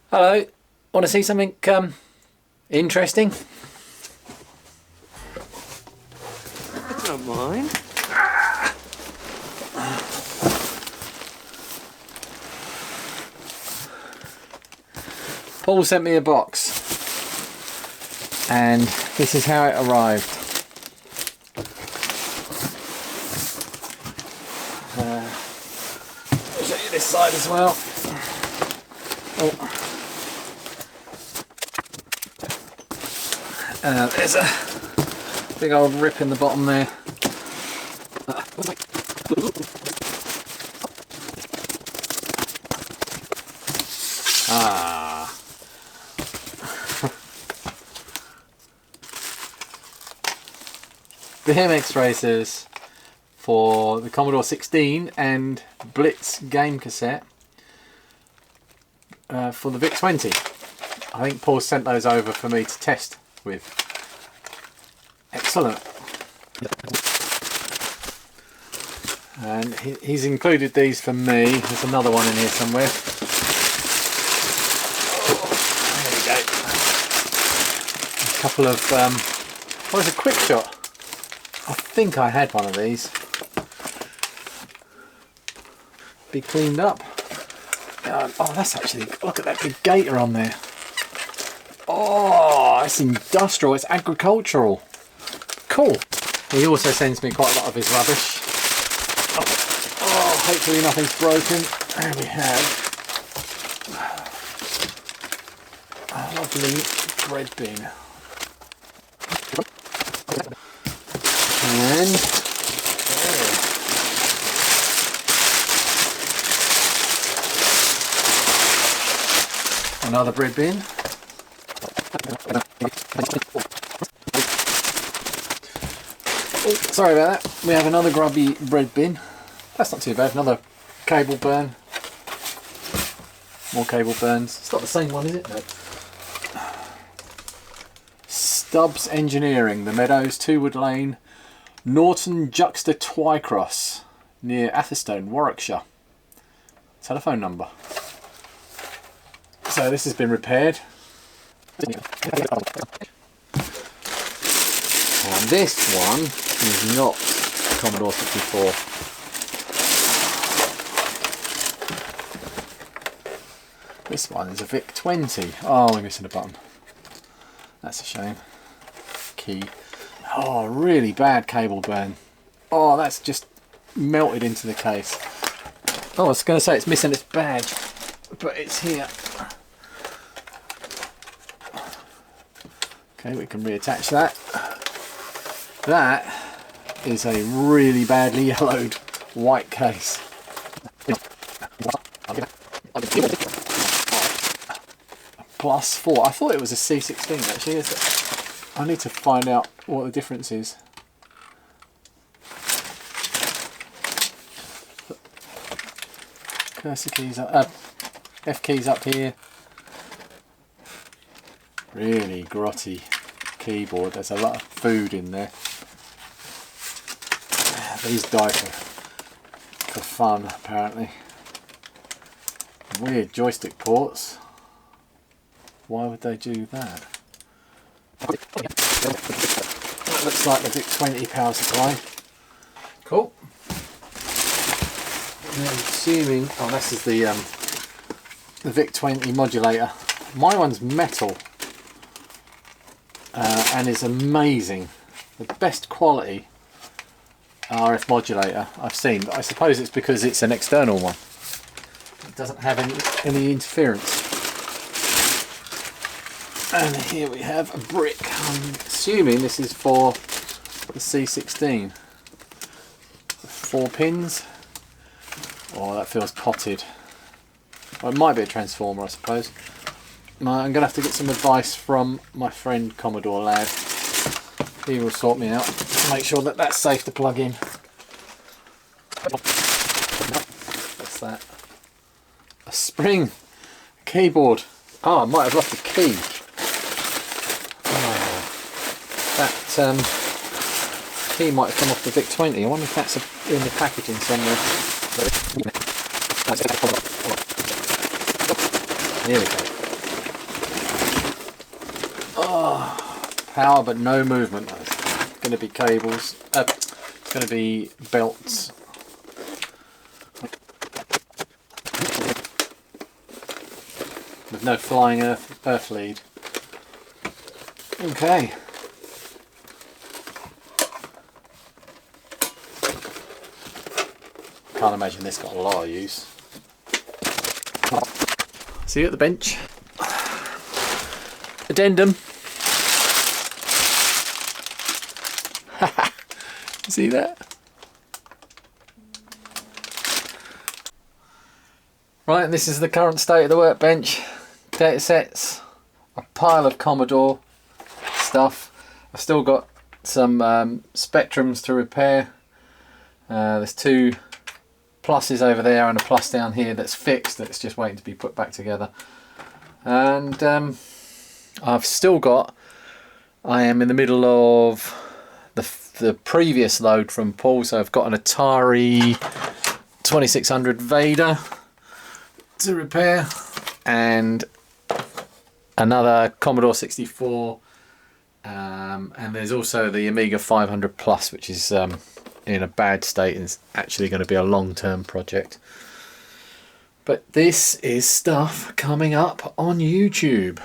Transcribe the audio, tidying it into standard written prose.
Hello, want to see something interesting? I don't mind. Paul sent me a box and this is how it arrived. I'll show you this side as well. Oh. There's a big old rip in the bottom there. Ah. BMX racers for the Commodore 16 and Blitz game cassette for the VIC-20. I think Paul sent those over for me to test with. Excellent. And he's included these for me. There's another one in here somewhere. There we go. A couple of what is a quick shot? I think I had one of these. Be cleaned up. Oh, that's actually, look at that big gator on there. Oh, it's industrial, it's agricultural. Cool. He also sends me quite a lot of his rubbish. Oh, hopefully nothing's broken. There we have a lovely bread bin. And another bread bin. Oh, sorry about that. We have another grubby bread bin. That's not too bad. Another cable burn. More cable burns. It's not the same one, is it? No. Stubbs Engineering, The Meadows, Twowood Lane, Norton Juxta Twycross, near Atherstone, Warwickshire. Telephone number. So this has been repaired. And this one is not Commodore 64. This one is a VIC-20. Oh, we're missing a button. That's a shame. Key. Oh, really bad cable burn. Oh, that's just melted into the case. Oh, I was going to say it's missing its badge, but it's here. Okay, we can reattach that. That is a really badly yellowed white case. +4. I thought it was a C16 actually. Is it? I need to find out what the difference is. Cursor keys up, F keys up here. Really grotty keyboard. There's a lot of food in there. These die for fun apparently. Weird joystick ports. Why would they do that? That looks like the VIC-20 power supply. Cool. I'm assuming, oh, this is the VIC-20 modulator. My one's metal and is amazing. The best quality RF modulator I've seen, but I suppose it's because it's an external one. It doesn't have any interference. And here we have a brick. I'm assuming this is for the C16. 4 pins. Oh, that feels potted. Well, it might be a transformer, I suppose. I'm going to have to get some advice from my friend Commodore Lad. He will sort me out to make sure that that's safe to plug in. What's that? A spring keyboard. Oh, I might have lost a key. Oh, that key might have come off the VIC-20. I wonder if that's in the packaging somewhere. Here we go. Power but no movement. It's going to be cables. It's going to be belts. With no flying earth lead. Okay. Can't imagine this got a lot of use. See you at the bench. Addendum. See that? Right, this is the current state of the workbench. Data sets, a pile of Commodore stuff. I've still got some Spectrums to repair. There's two pluses over there and a plus down here that's fixed, that's just waiting to be put back together. And I've still got, I am in the middle of the previous load from Paul, so I've got an Atari 2600 Vader to repair and another Commodore 64, and there's also the Amiga 500 Plus, which is in a bad state and is actually going to be a long-term project. But this is stuff coming up on YouTube.